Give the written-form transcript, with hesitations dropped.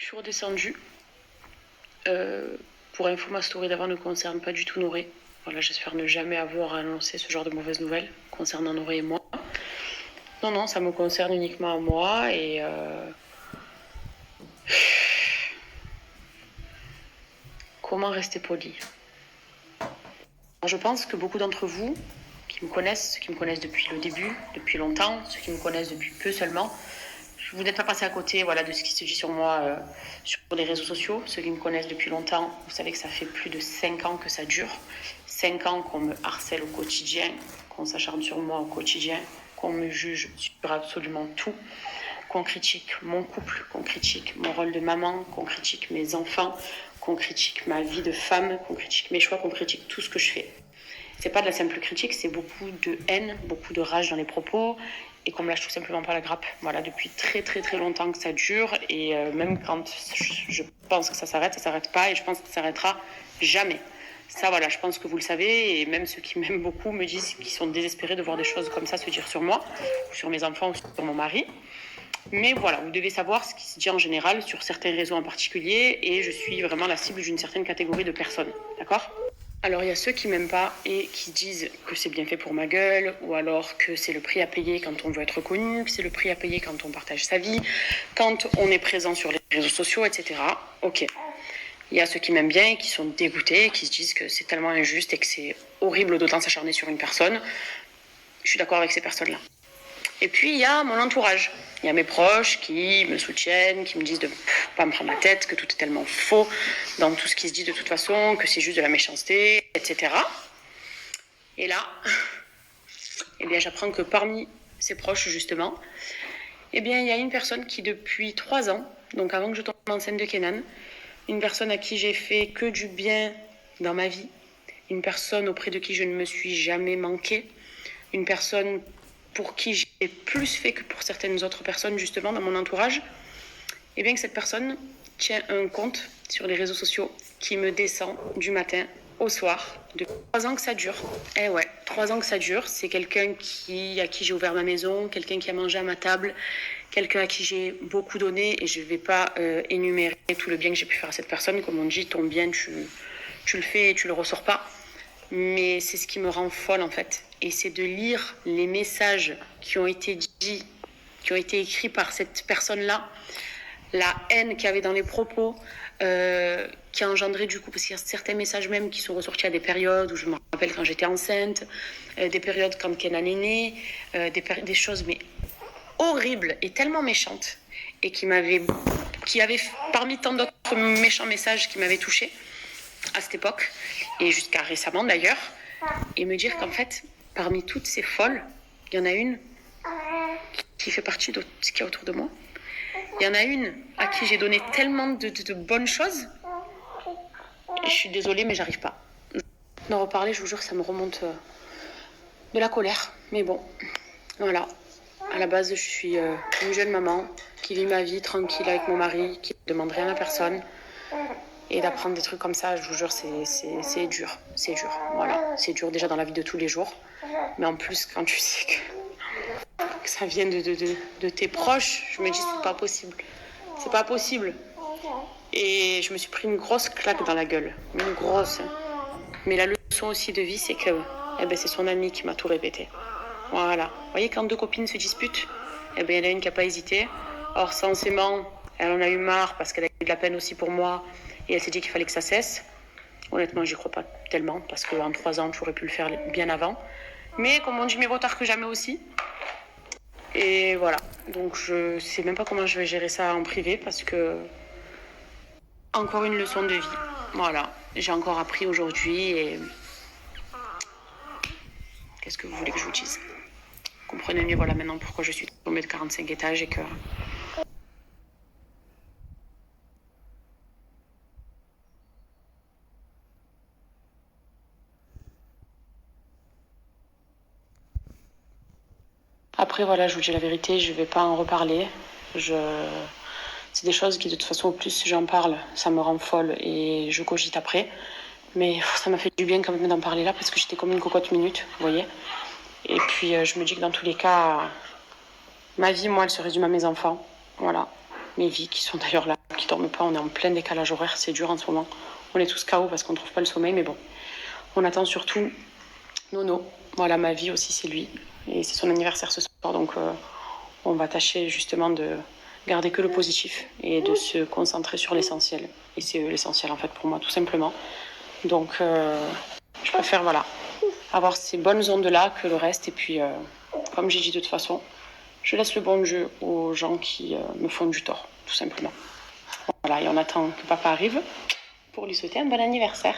Je suis redescendue. Pour info, ma story d'avant ne concerne pas du tout Noré. Voilà, j'espère ne jamais avoir annoncé ce genre de mauvaises nouvelles concernant Noré et moi. Non, ça me concerne uniquement à moi et comment rester poli. Alors, je pense que beaucoup d'entre vous qui me connaissent, ceux qui me connaissent depuis le début, depuis longtemps, ceux qui me connaissent depuis peu seulement, vous n'êtes pas passé à côté de ce qui se dit sur moi sur les réseaux sociaux. Ceux qui me connaissent depuis longtemps, vous savez que ça fait plus de 5 ans que ça dure. 5 ans qu'on me harcèle au quotidien, qu'on s'acharne sur moi au quotidien, qu'on me juge sur absolument tout, qu'on critique mon couple, qu'on critique mon rôle de maman, qu'on critique mes enfants, qu'on critique ma vie de femme, qu'on critique mes choix, qu'on critique tout ce que je fais. C'est pas de la simple critique, c'est beaucoup de haine, beaucoup de rage dans les propos et qu'on me lâche tout simplement pas la grappe. Voilà, depuis très longtemps que ça dure et même quand je pense que ça s'arrête pas et je pense que ça s'arrêtera jamais. Ça, voilà, je pense que vous le savez et même ceux qui m'aiment beaucoup me disent qu'ils sont désespérés de voir des choses comme ça se dire sur moi, ou sur mes enfants ou sur mon mari. Mais voilà, vous devez savoir ce qui se dit en général sur certains réseaux en particulier et je suis vraiment la cible d'une certaine catégorie de personnes, d'accord ? Alors il y a ceux qui m'aiment pas et qui disent que c'est bien fait pour ma gueule, ou alors que c'est le prix à payer quand on veut être connu, que c'est le prix à payer quand on partage sa vie, quand on est présent sur les réseaux sociaux, etc. Ok. Il y a ceux qui m'aiment bien et qui sont dégoûtés, qui se disent que c'est tellement injuste et que c'est horrible d'autant s'acharner sur une personne. Je suis d'accord avec ces personnes-là. Et puis il y a mon entourage. Il y a mes proches qui me soutiennent, qui me disent de pas me prendre la tête, que tout est tellement faux dans tout ce qui se dit de toute façon, que c'est juste de la méchanceté, etc. Et là, eh bien, j'apprends que parmi ces proches, justement, eh bien, il y a une personne qui, depuis 3 ans, donc avant que je tombe enceinte de Kenan, une personne à qui j'ai fait que du bien dans ma vie, une personne auprès de qui je ne me suis jamais manquée, une personne pour qui j'ai plus fait que pour certaines autres personnes, justement, dans mon entourage, et bien que cette personne tient un compte sur les réseaux sociaux qui me descend du matin au soir. Depuis 3 ans que ça dure. Eh ouais, 3 ans que ça dure. C'est quelqu'un à qui j'ai ouvert ma maison, quelqu'un qui a mangé à ma table, quelqu'un à qui j'ai beaucoup donné, et je ne vais pas énumérer tout le bien que j'ai pu faire à cette personne. Comme on dit, ton bien, tu le fais et tu le ressors pas. Mais c'est ce qui me rend folle en fait. Et c'est de lire les messages qui ont été dits, qui ont été écrits par cette personne-là, la haine qu'il y avait dans les propos, qui a engendré du coup, parce qu'il y a certains messages même qui sont ressortis à des périodes où je me rappelle quand j'étais enceinte, des périodes quand Kenan est né, des choses mais horribles et tellement méchantes, et qui avait parmi tant d'autres méchants messages qui m'avaient touchée à cette époque, et jusqu'à récemment d'ailleurs, et me dire qu'en fait, parmi toutes ces folles, il y en a une qui fait partie de ce qu'il y a autour de moi. Il y en a une à qui j'ai donné tellement de bonnes choses, et je suis désolée, mais j'arrive pas. D'en reparler, je vous jure, ça me remonte de la colère. Mais bon, voilà. À la base, je suis une jeune maman qui vit ma vie tranquille avec mon mari, qui ne demande rien à personne. Et d'apprendre des trucs comme ça, je vous jure, c'est dur. C'est dur, voilà. C'est dur déjà dans la vie de tous les jours. Mais en plus, quand tu sais que ça vient de tes proches, je me dis, c'est pas possible. C'est pas possible. Et je me suis pris une grosse claque dans la gueule. Une grosse. Mais la leçon aussi de vie, c'est que c'est son ami qui m'a tout répété. Voilà. Vous voyez, quand 2 copines se disputent, il y en a une qui n'a pas hésité. Or, censément, elle en a eu marre parce qu'elle a eu de la peine aussi pour moi. Et elle s'est dit qu'il fallait que ça cesse. Honnêtement, j'y crois pas tellement, parce qu'en 3 ans, j'aurais pu le faire bien avant. Mais comme on dit, mieux vaut tard que jamais aussi. Et voilà. Donc je sais même pas comment je vais gérer ça en privé, parce que encore une leçon de vie. Voilà. J'ai encore appris aujourd'hui et qu'est-ce que vous voulez que je vous dise ? Comprenez mieux, voilà, maintenant pourquoi je suis tombée de 45 étages et que... Après, voilà, je vous dis la vérité, je vais pas en reparler. C'est des choses qui, de toute façon, au plus j'en parle, ça me rend folle et je cogite après. Mais ça m'a fait du bien quand même d'en parler là, parce que j'étais comme une cocotte minute, vous voyez. Et puis, je me dis que dans tous les cas, ma vie, moi, elle se résume à mes enfants. Voilà. mes vies qui sont d'ailleurs là, qui dorment pas. On est en plein décalage horaire, c'est dur en ce moment. On est tous KO parce qu'on trouve pas le sommeil, mais bon. On attend surtout Nono. Voilà, ma vie aussi, c'est lui. Et c'est son anniversaire ce soir, donc on va tâcher justement de garder que le positif et de se concentrer sur l'essentiel. Et c'est l'essentiel en fait pour moi, tout simplement. Donc je préfère avoir ces bonnes ondes-là que le reste. Et puis, comme j'ai dit de toute façon, je laisse le bon Dieu aux gens qui me font du tort, tout simplement. Voilà, et on attend que papa arrive pour lui souhaiter un bon anniversaire.